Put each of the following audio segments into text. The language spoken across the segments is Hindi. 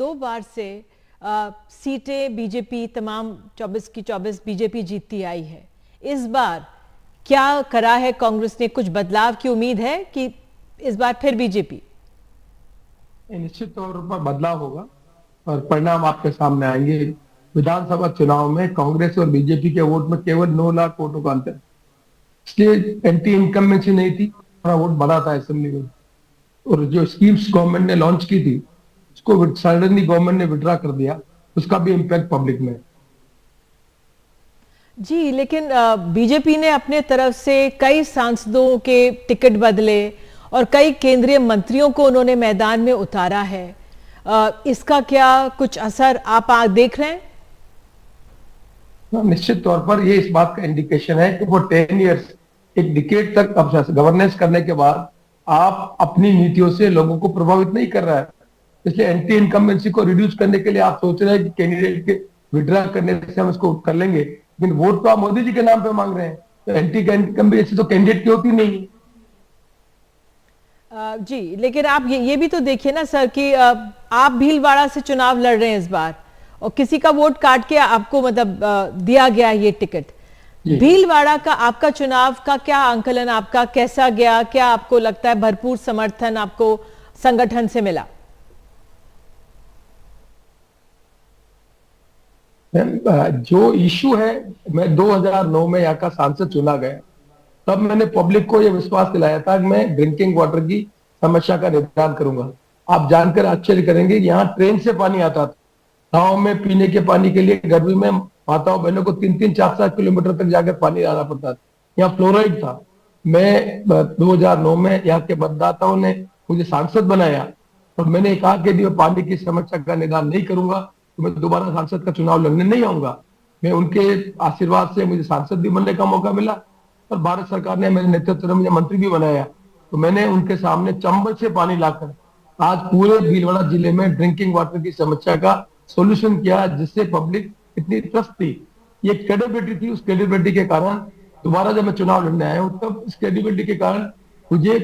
2 बार से सीटें बीजेपी तमाम 24 की 24 बीजेपी जीतती आई है। इस बार क्या करा है कांग्रेस ने? कुछ बदलाव की उम्मीद है कि इस बार फिर बीजेपी? निश्चित तौर पर बदलाव होगा और परिणाम आपके सामने आएंगे। विधानसभा चुनाव में कांग्रेस और बीजेपी के वोट में केवल 9 लाख वोटों का अंतर, इसलिए एंटी इनकम्बेंसी नहीं थी, थोड़ा वोट बढ़ा था असेंबली में। और जो स्कीम्स गवर्नमेंट ने लॉन्च की थी उसको सडनली गवर्नमेंट ने विड्रा कर दिया, उसका भी इम्पैक्ट पब्लिक में। जी, लेकिन बीजेपी ने अपने तरफ से कई सांसदों के टिकट बदले और कई केंद्रीय मंत्रियों को उन्होंने मैदान में उतारा है। इसका क्या कुछ असर आप देख रहे हैं? निश्चित तौर पर ये इस बात का इंडिकेशन है कि वो 10 इयर्स, एक डिकेड तक गवर्नेंस करने के बाद आप अपनी नीतियों से लोगों को प्रभावित नहीं कर रहा है। इसलिए एंटी इनकम्बेंसी को रिड्यूस करने के लिए आप सोच रहे हैं कि कैंडिडेट के विड्रा करने से हम इसको कर लेंगे, लेकिन वोट तो आप मोदी जी के नाम पे मांग रहे हैं, तो एंटी इनकम्बेंसी तो कैंडिडेट की होती नहीं है। जी, लेकिन आप ये भी तो देखिए ना सर कि आप भीलवाड़ा से चुनाव लड़ रहे हैं इस बार और किसी का वोट काट के आपको मतलब दिया गया ये टिकट। भीलवाड़ा का आपका चुनाव का क्या आंकलन, आपका कैसा गया? क्या आपको लगता है भरपूर समर्थन आपको संगठन से मिला? जो इशू है, मैं 2009 में यहाँ का सांसद चुना गया, तब मैंने पब्लिक को यह विश्वास दिलाया था कि मैं ड्रिंकिंग वाटर की समस्या का निदान करूंगा। आप जानकर आश्चर्य करेंगे, यहाँ ट्रेन से पानी आता था, गांव में पीने के पानी के लिए गर्मी में माताओं बहनों को 3-3, 4-4 किलोमीटर तक जाकर पानी लाना पड़ता था। यहाँ फ्लोराइड था। मैं 2009 में यहाँ के मतदाताओं ने मुझे सांसद बनाया और मैंने कहा कि यदि मैं पानी की समस्या का निदान नहीं करूंगा तो मैं दोबारा सांसद का चुनाव लड़ने नहीं आऊंगा। मैं उनके आशीर्वाद से मुझे सांसद भी बनने का मौका मिला और भारत सरकार ने मेरे नेतृत्व में मुझे मंत्री भी बनाया। तो मैंने उनके सामने चंबल से पानी लाकर आज पूरे भीलवाड़ा जिले में ड्रिंकिंग वाटर की समस्या का सॉल्यूशन किया, जिससे पब्लिक इतनी त्रस्त थी। ये क्रेडिबिलिटी थी, उस क्रेडिबिलिटी के कारण दोबारा जब मैं चुनाव लड़ने आया हूं तब इस क्रेडिबिलिटी के कारण मुझे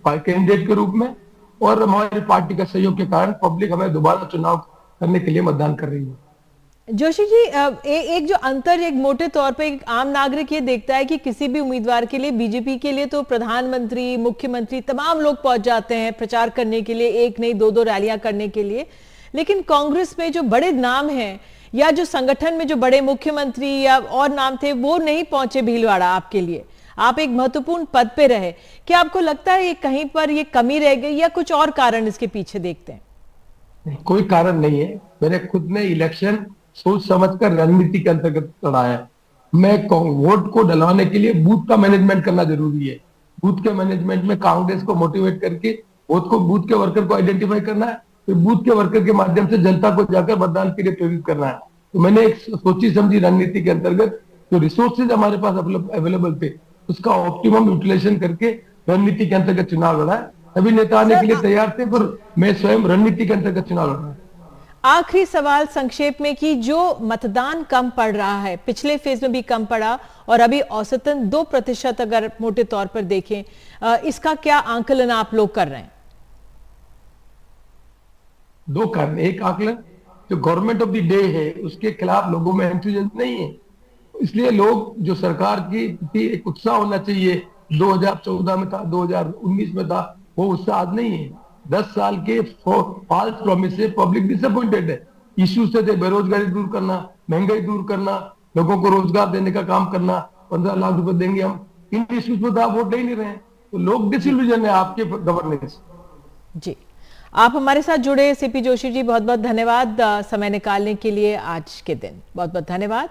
कैंडिडेट के रूप में और हमारी पार्टी का सहयोग के कारण पब्लिक हमें दोबारा चुनाव करने के लिए मतदान कर रही है। जोशी जी, एक जो अंतर, एक मोटे तौर पे एक आम नागरिक ये देखता है कि किसी भी उम्मीदवार के लिए, बीजेपी के लिए तो प्रधानमंत्री, मुख्यमंत्री तमाम लोग पहुंच जाते हैं प्रचार करने के लिए, एक नहीं 2-2 रैलियां करने के लिए। लेकिन कांग्रेस में जो बड़े नाम हैं या जो संगठन में जो बड़े मुख्यमंत्री या और नाम थे वो नहीं पहुंचे भीलवाड़ा आपके लिए। आप एक महत्वपूर्ण पद पे रहे। क्या आपको लगता है ये कहीं पर ये कमी रह गई या कुछ और कारण इसके पीछे देखते हैं? कोई कारण नहीं है। मैंने खुद ने इलेक्शन सोच समझकर रणनीति के अंतर्गत लड़ा है। मैं वोट को डलवाने के लिए बूथ का मैनेजमेंट करना जरूरी है। बूथ के मैनेजमेंट में कांग्रेस को मोटिवेट करके वोट को, बूथ के वर्कर को आइडेंटिफाई करना है, फिर बूथ के वर्कर के माध्यम से जनता को जाकर मतदान के लिए प्रेरित करना है। तो मैंने एक सोची समझी रणनीति के अंतर्गत जो रिसोर्सेज हमारे पास अवेलेबल थे उसका ऑप्टिमम यूटिलाइजेशन करके रणनीति के अंतर्गत चुनाव लड़ा है। सभी नेता आने के लिए तैयार थे पर मैं स्वयं रणनीति के अंतर्गत चुनाव लड़ा। आखिरी सवाल संक्षेप में कि जो मतदान कम पड़ रहा है, पिछले फेज में भी कम पड़ा और अभी औसतन 2% अगर मोटे तौर पर देखें, इसका क्या आंकलन आप लोग कर रहे हैं? 2 कारण। एक आकलन, जो गवर्नमेंट ऑफ द डे है उसके खिलाफ लोगों में एंथुसियाज्म नहीं है, इसलिए लोग जो सरकार की एक उत्साह होना चाहिए, 2014 में था, 2019 में था, वो उत्साह आज नहीं है। 10 साल के फॉल्स प्रॉमिस से पब्लिक डिसअपॉइंटेड है। इश्यूज से थे बेरोजगारी दूर करना, महंगाई दूर करना, लोगों को रोजगार देने का काम करना, 15 लाख रुपए देंगे हम, इन इश्यूज में तो आप वोट दे ही नहीं रहे हैं। तो लोग डिसइल्यूजन है आपके गवर्नेंस। जी, आप हमारे साथ जुड़े सीपी जोशी जी, बहुत बहुत धन्यवाद समय निकालने के लिए आज के दिन। बहुत बहुत धन्यवाद।